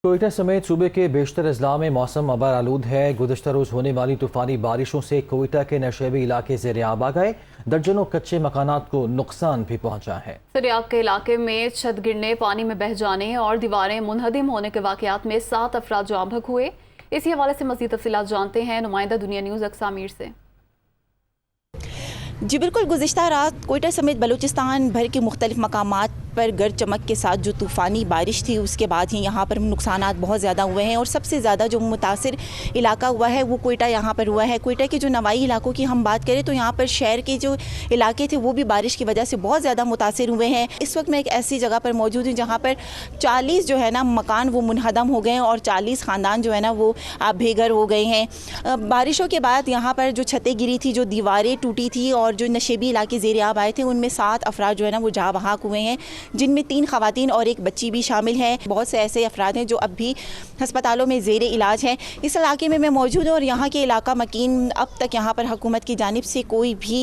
कोयटा समेत सूबे के बेशतर अजला में मौसम अबर आलूद है। गुज़श्ता रोज़ होने वाली तूफ़ानी बारिशों से कोयटा के नशेबी इलाके ज़ेर-ए-आब आ गए। दर्जनों कच्चे मकानात को नुकसान भी पहुंचा है। ज़ेर-ए-आब के इलाके में छत गिरने, पानी में बह जाने और दीवारें मुनहदिम होने के वाक़यात में 7 अफराद जाँ बहक हुए। इसी हवाले से मज़ीद तफ़सीलात जानते हैं नुमाइंदा दुनिया न्यूज़ अक्सा मीर से। जी बिल्कुल, गुज़िश्ता रात कोयटा समेत बलूचिस्तान भर के मुख्तलिफ मकामात पर गरज चमक के साथ जो तूफ़ानी बारिश थी उसके बाद ही यहाँ पर नुकसानात बहुत ज़्यादा हुए हैं और सबसे ज़्यादा जो मुतासिर इलाका हुआ है वो कोयटा यहाँ पर हुआ है। कोयटा के जो नवाई इलाकों की हम बात करें तो यहाँ पर शहर के जो इलाके थे वो भी बारिश की वजह से बहुत ज़्यादा मुतासिर हुए हैं। इस वक्त मैं एक ऐसी जगह पर मौजूद हूँ जहाँ पर 40 जो है ना मकान वो मुनहदम हो गए हैं और 40 ख़ानदान जो है ना वो बेघर हो गए हैं। बारिशों के बाद यहाँ पर जो छतें गिरी थी, जो दीवारें टूटी थी और जो नशेबी इलाके ज़ेर-ए-आब आए थे उनमें 7 अफराद जो है ना वो जाँ बहक हुए हैं, जिनमें 3 ख़वातीन और एक बच्ची भी शामिल हैं। बहुत से ऐसे अफराद हैं जो अब भी हस्पतालों में ज़ेर इलाज हैं। इस इलाके में मैं मौजूद हूँ और यहाँ के इलाका मकीन अब तक यहाँ पर हुकूमत की जानिब से कोई भी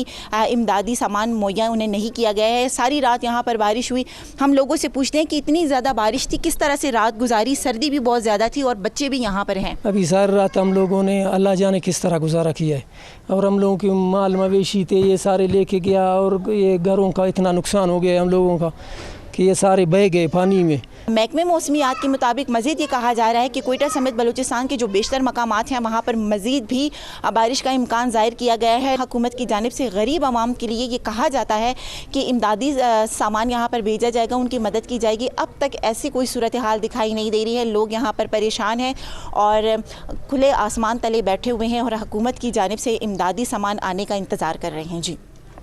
इमदादी सामान मुहैया उन्हें नहीं किया गया है। सारी रात यहाँ पर बारिश हुई। हम लोगों से पूछते हैं कि इतनी ज़्यादा बारिश थी, किस तरह से रात गुजारी? सर्दी भी बहुत ज़्यादा थी और बच्चे भी यहाँ पर हैं। अभी सारी रात हम लोगों ने अल्लाह जाने किस तरह गुजारा किया है और हम लोगों के माल मवेशी थे ये सारे लेके गया और ये घरों का इतना नुकसान हो गया हम लोगों का कि ये सारे बह गए पानी में। महकमे मौसमियात के मुताबिक मज़ीद ये कहा जा रहा है कि कोयटा समेत बलूचिस्तान के जो बेशतर मकामात हैं वहाँ पर मज़ीद भी बारिश का इम्कान ज़ाहिर किया गया है। हुकूमत की जानिब से गरीब आवाम के लिए ये कहा जाता है कि इमदादी सामान यहाँ पर भेजा जाएगा, उनकी मदद की जाएगी। अब तक ऐसी कोई सूरत हाल दिखाई नहीं दे रही है। लोग यहाँ पर परेशान हैं और खुले आसमान तले बैठे हुए हैं और हुकूमत की जानिब से इमदादी सामान आने का इंतज़ार कर रहे हैं। जी।